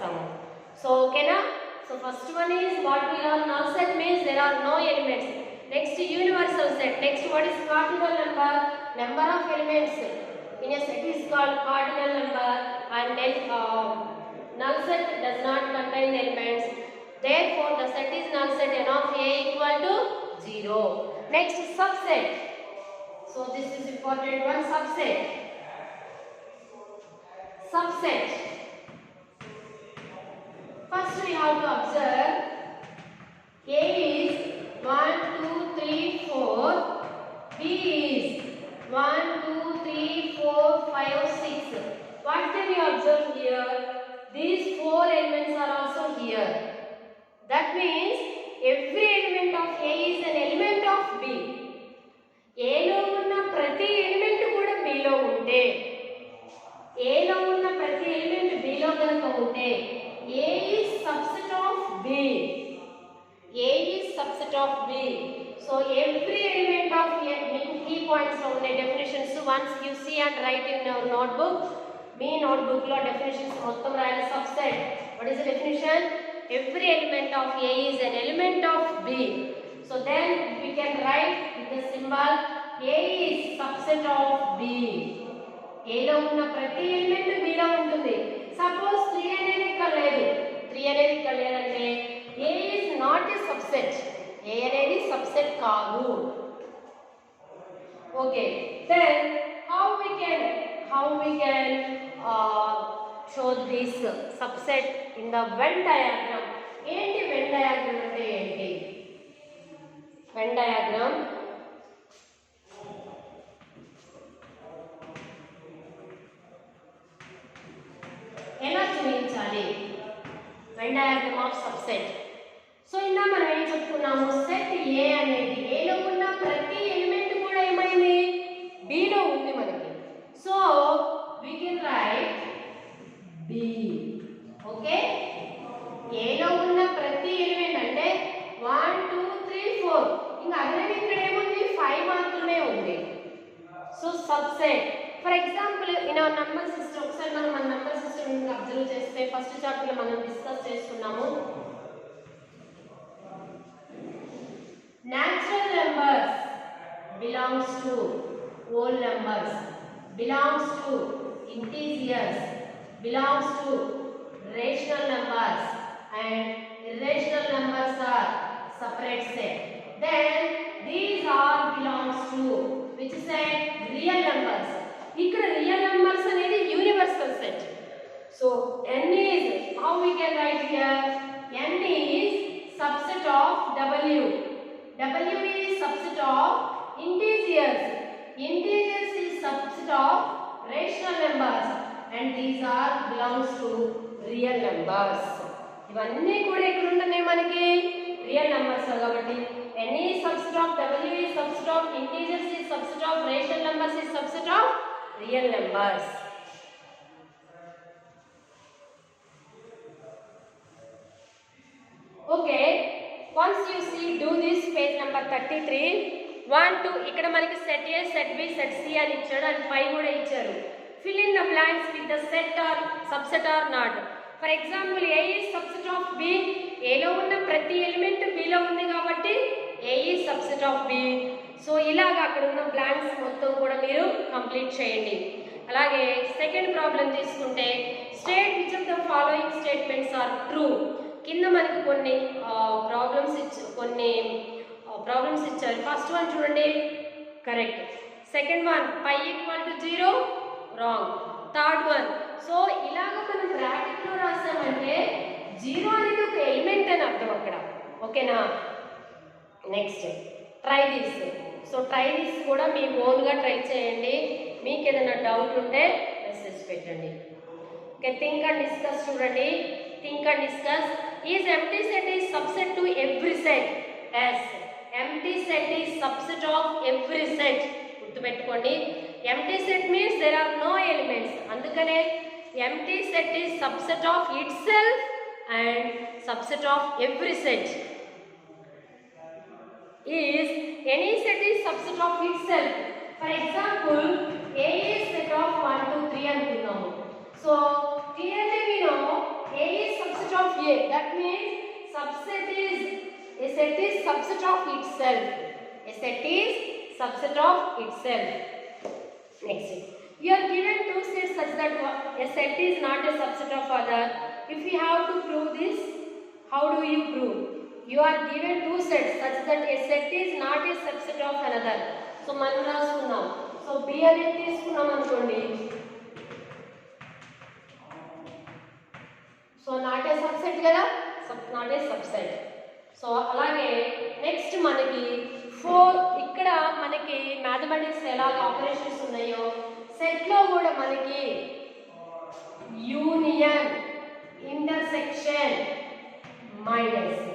రాస్తాము. సో ఓకేనా. So first one is what we learn null set means there are no elements. Next universal set. Next what is cardinal number? Number of elements in a set is called cardinal number, and then null set does not contain elements. Therefore the set is null set n of a equal to 0. Next subset. So this is important one, subset. Subset. First we have to observe A is 1, 2, 3, 4. B is 1, 2, 3, 4, 5, 6. What can you observe here? These 4 elements are also here. That means every element of A is an element of B. A లో ఉన్న ప్రతి element కూడా B లో ఉంటే, A లో ఉన్న ప్రతి element B లో కనుక ఉంటే A is subset of B. A is subset of B. So every element of A, మీకు key points లో ఉన్న definitions once you see and write in your notebook. Me notebook లో definitions మొత్తం రాయాలి. Subset. What is the definition? Every element of A is an element of B. So then we can write with the symbol A is subset of B. A లో ఉన్న ప్రతి element B లో ఉంటుంది. Suppose 3 అనేది ఇక్కడ లేదు, 3 అనేది ఇక్కడ లేదంటే A is not a subset. A అనేది subset కాదు. Okay. Then how we can show this subset in the Venn diagram? ఏంటి Venn diagram అంటే ఏంటి? Venn diagram ఎలా చూపించాలి? Venn diagram of subset. So ఇందా మనం ఏం చెప్పుకున్నాము, సెట్ A అనేది A లో ఉన్న ప్రతి ఎలిమెంట్ కూడా ఏమైంది, B లో ఉంది మనకి. So we can write B. Okay, A లో ఉన్న ప్రతి ఎలిమెంట్ అంటే 1 2 3 4, ఇంకా అదనంగా ఇక్కడ ఏముంది 5 మాత్రమే ఉంది. So subset. For example in our number system, ఒకసారి మనం మన నంబర్ సిస్టమ్ అబ్జర్వ్ చేస్తే ఫస్ట్ చాప్టర్ లో మనం డిస్కస్ చేసుకున్నాము. Natural numbers belongs to whole numbers, belongs to integers, belongs to rational numbers, and irrational numbers are separate set. Then these all belongs to which set? Real numbers. Ikkada real numbers అనేది universal set. So n is, how we can write here? N is subset of W. W is subset of integers. Integers is subset of rational numbers, and these are belongs to real numbers. ఇవన్నీ కూడా ఎక్కడ ఉంటున్నాయి మనకి? Real numbers కాబట్టి n is subset of W is subset of integers is subset of rational numbers is subset of real numbers. Okay, once you see, do this page number 33. 1 2 ఇక్కడ మనకి set A, set B, set C అని ఇచ్చాడు, and 5 కూడా ఇచ్చారు. fill in the blanks with the set or subset or not. For example, A is subset of B. A లో ఉన్న ప్రతి element B లో ఉంది కాబట్టి A is subset of B. So ఇలాగ అక్కడ ఉన్న బ్లాంక్స్ మొత్తం కూడా మీరు కంప్లీట్ చేయండి. అలాగే సెకండ్ ప్రాబ్లం తీసుకుంటే, state which of the following statements are true. కింద మనకి కొన్ని ప్రాబ్లమ్స్ ఇచ్చారు. ఫస్ట్ వన్ చూడండి, correct. Second one pi equal to 0, wrong. Third one, so ఇలాగ మనం బ్రాకెట్లో రాసామంటే 0 అనేది ఒక ఎలిమెంట్ అని అర్థం అక్కడ. ఓకేనా. Next try this. So try this కూడా మీ ఓన్గా ట్రై చేయండి. మీకు ఏదైనా డౌట్ ఉంటే మెసేజ్ పెట్టండి. ఓకే, థింక్ అండ్ డిస్కస్ చూడండి. Think and discuss. Is empty set is subset to every set. Yes, empty set is subset of every set. గుర్తుపెట్టుకోండి, empty set means there are no elements. అందుకనే empty set is subset of itself and subset of every set. Is any set is subset of itself. For example, A is set of 1 2 3 అనుకుందాము. So clearly we know A is set is subset of itself. A set is subset of itself. Next, you are given two sets such that a set is not a subset of other. If we have to prove this, how do you prove? You are given two sets such that a set is not a subset of another. So మనం రాసుకుందాం. So B అనేది తీసుకున్నాం అనుకోండి. So not a subset కదా, not a subset. So అలాగే next మనకి 4 ఇక్కడ మనకి mathematics ఎలాగ ఆపరేషన్స్ ఉన్నాయో సెట్ లో కూడా మనకి యూనియన్, ఇంటర్సెక్షన్, మైనస్.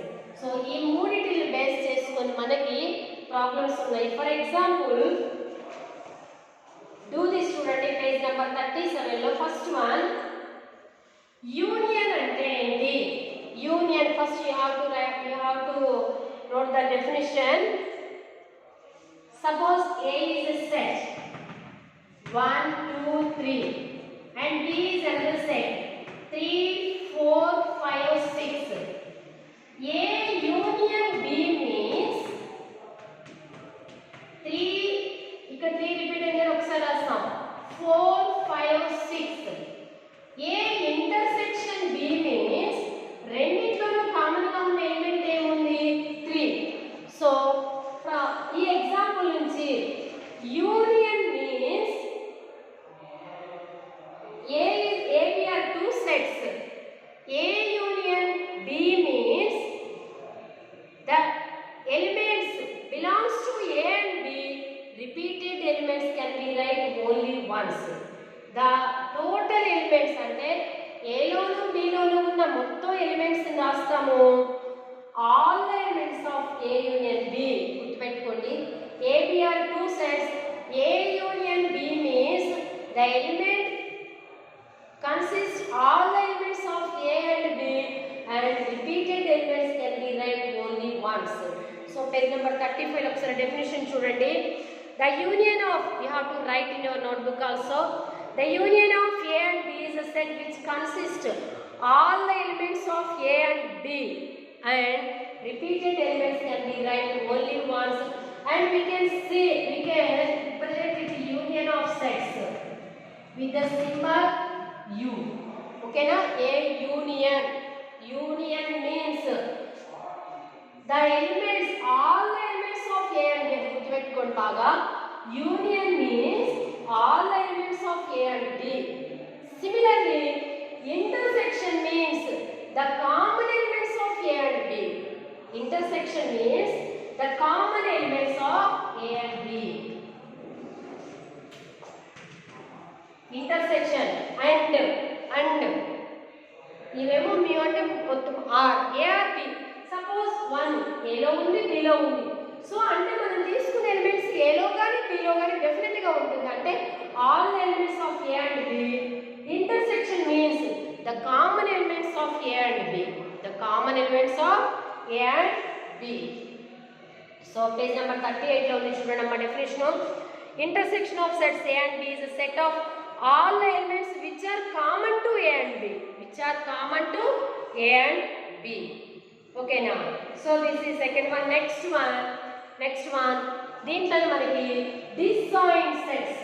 సో ఈ మూడిటిని బేస్ చేసుకొని మనకి ప్రాబ్లమ్స్ ఉన్నాయి. ఫర్ ఎగ్జాంపుల్ డూ దిస్ చూడండి, పేజ్ నెంబర్ 37 లో ఫస్ట్ వన్. యూనియన్ అంటే ఏంటి? Union first you have to note the definition. Suppose A is a set 1 2 3 and B is another set 3 4 5 6. A union B means 3 ఇక్కడ 3 repeat అయ్యింది ఒకసారి రాస్తాం 4 5 6. A intersection B means రెండిట్లోనూ common గా ఉన్న element ఏముంది? 3. సో ఈ ఎగ్జాంపుల్ నుంచి union means AB are two sets. A union B means the elements belongs to A and B. Repeated elements can be write only once. The total elements అంటే A loan B లోను ఉన్న మొత్తం elements ని రాస్తాము. All the elements of A union B గుర్తుపెట్టుకోండి. AB are two sets. A union B means the element consists all the elements of A and B and repeated elements can be write only once. So page number 35 లో ఒకసారి definition చూడండి. The union of, you have to write in your notebook also. The union of A and B is a set which consists all the elements of A and B and repeated elements can be write only once. And we can represent with the union of sets with the symbol U. Okay na? A union. Union means the elements, all the elements of A and B. గుర్తుపెట్టుకోండి బాగా. Union means all the elements of A and B. Similarly, intersection means the common elements of A and B. Intersection means the common elements of A and B. Intersection and ఇవేమో మీ అంటే మొత్తం R, A or B. Suppose 1 A లో ఉంది, B లో ఉంది. So అంటే మనం తీసుకునే ఎలిమెంట్స్ A లో కానీ B లో కానీ డెఫినెట్ గా ఉంటుంది. అంటే all elements of A and B. Intersection means the common elements of A and B. The common elements of A and B. So page number 38 లో ఉంది చూడండి అమ్మ definition. Intersection of sets A and B is a set of all the elements which are common to A and B. Which are common to A and B. Okay now. So this is second one. Next one. దీంట్లో మనకి disjoint sets.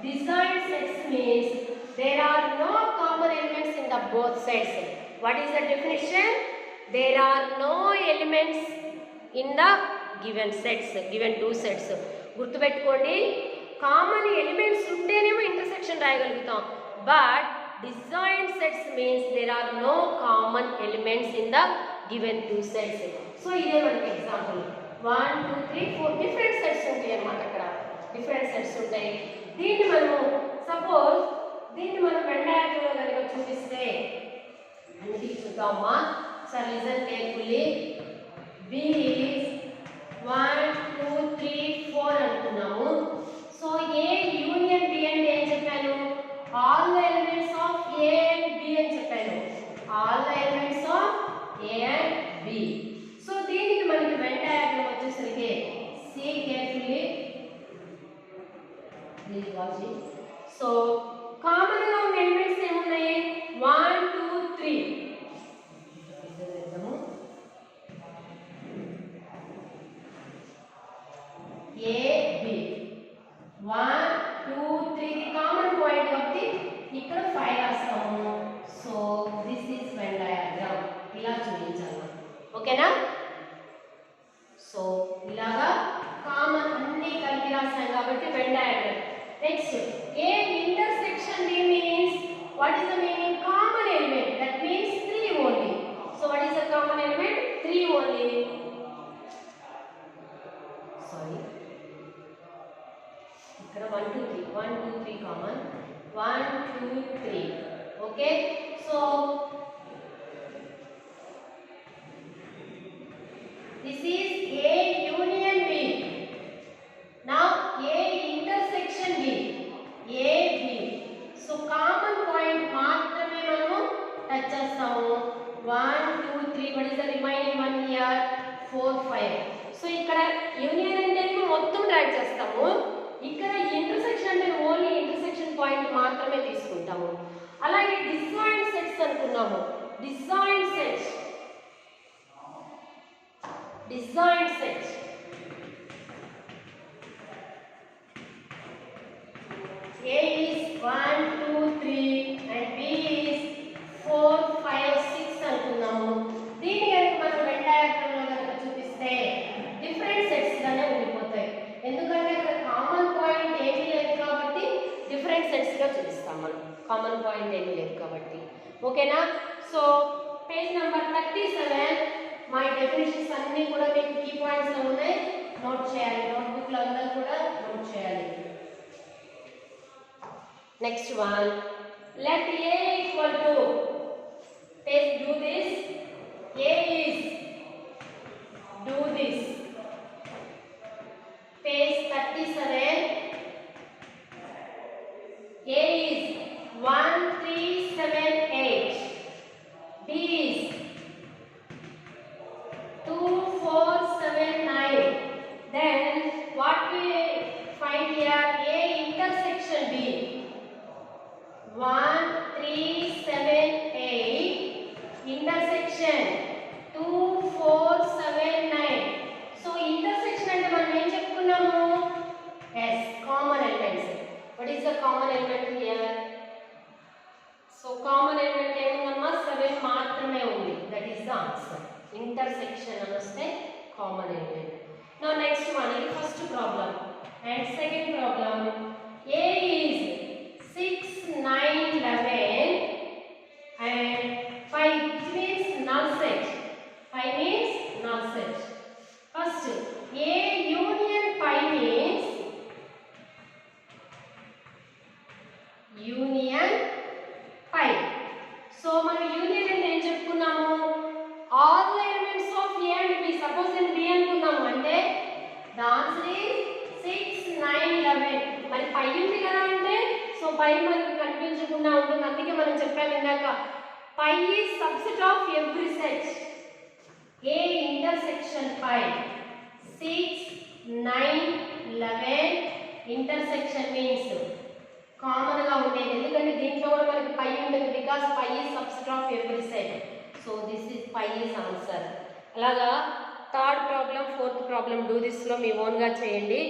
Disjoint sets means there are no common elements in the both sets. What is the definition? There are no elements in the given sets, given two sets. గుర్తుపెట్టుకోండి, common elements ఉంటేనేమో intersection రాయగలుగుతాం. But disjoint sets means there are no common elements in the given two sets. So ఇదే మనకి example 1 2 3 4 different sets ఉంటాయి అన్నమాట. అక్కడ different sets ఉంటాయి. దీన్ని మనం వెన్ డయాగ్రమ్ లో కనుక చూపిస్తే అన్ని చూద్దామా. Sir listen carefully. B is 1 2 3 4 అనుకున్నాము. సో A యూనియన్ B అంటే ఏం చెప్పాను? All the elements of A and B అని చెప్పాను. All the elements of A and B. So దీనికి మనకి వెన్ డయాగ్రమ్ వచ్చేసరికి see carefully, please watch it. So common గా ఉన్న ఎలిమెంట్స్ ఏమున్నాయి? 1 2 3. 2, 3. Okay, so this is A union B. Now A intersection B. A B. So common point మాత్రమే మనము touch చేస్తాము. 1 2 3. what is the remaining one here? 4 5. So ఇక్కడ union అంటే మొత్తం drag చేస్తాము. ఇక్కడ ఇంటర్సెక్షన్ అంటే ఓన్లీ ఇంటర్సెక్షన్ పాయింట్ మాత్రమే తీసుకుంటాము. అలాగే డిజాయింట్ సెట్స్ అనుకున్నాము. Disjoint sets A is 1 2 3 and B is 4 5 6 అనుకున్నాము. దీని కనుక మనం వెన్ డయాగ్రామ్ లో కనుక చూపిస్తే డిఫరెంట్ సెట్స్ గానే ఉండిపోతాయి. ఎందుకంటే ఇక్కడ కామన్ పాయింట్ ఏమీ లేదు కాబట్టి డిఫరెంట్ సెట్స్ గా చూపిస్తాం మనం. కామన్ పాయింట్ ఏమీ లేదు కాబట్టి. ఓకేనా? సో పేజ్ నంబర్ 37 మా డెఫినిషన్స్ అన్ని కూడా మీకు కీ పాయింట్స్ లో ఉన్నాయి. నోట్ చేయాలి. నోట్బుక్ లో అందరూ కూడా నోట్ చేయాలి. Next one, let A equal to, let's do this. A is, do this. Page 37. A is 1 3 7 8. B is 2 4 7 9. Then what we find here? A intersection B. 1 3 7 8 intersection 2 4 7 9. So intersection అంటే మనం ఏం చెప్పుకున్నాము? yes, common elements. what is the common element here? so common element ఏముందమ్మా? 7 మాత్రమే ఉంది. that is the answer. intersection అనొస్తే common element. now next one, ఇది first problem and second problem. A is 6 9 11 and 5, which means null set. 5 means null set. First, A union pi means union pi. So మన union అంటే ఏం చెప్పుకున్నాము? all the elements of A and B. suppose in B అనుకున్నాము అంటే the answer is 6 9 11. మరి పై ఉంది కదా అంటే సో పై మనకు కనిపించకుండా ఉంటుంది. అందుకే మనం చెప్పాము ఇందాక పై is subset of every set. A intersection pi 6 9 11 intersection means common గా ఉండేది. ఎందుకంటే దీంట్లో కూడా మనకి పై ఉంటుంది because phi is subset of every set. So this is phi is answer. అలాగా third problem fourth problem do this లో మీ ఓన్ గా చేయండి.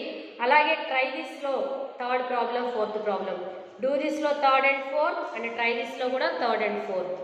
అలాగే ట్రై దిస్ లో third problem fourth problem, do this లో third and fourth and try this లో కూడా థర్డ్ అండ్ ఫోర్త్.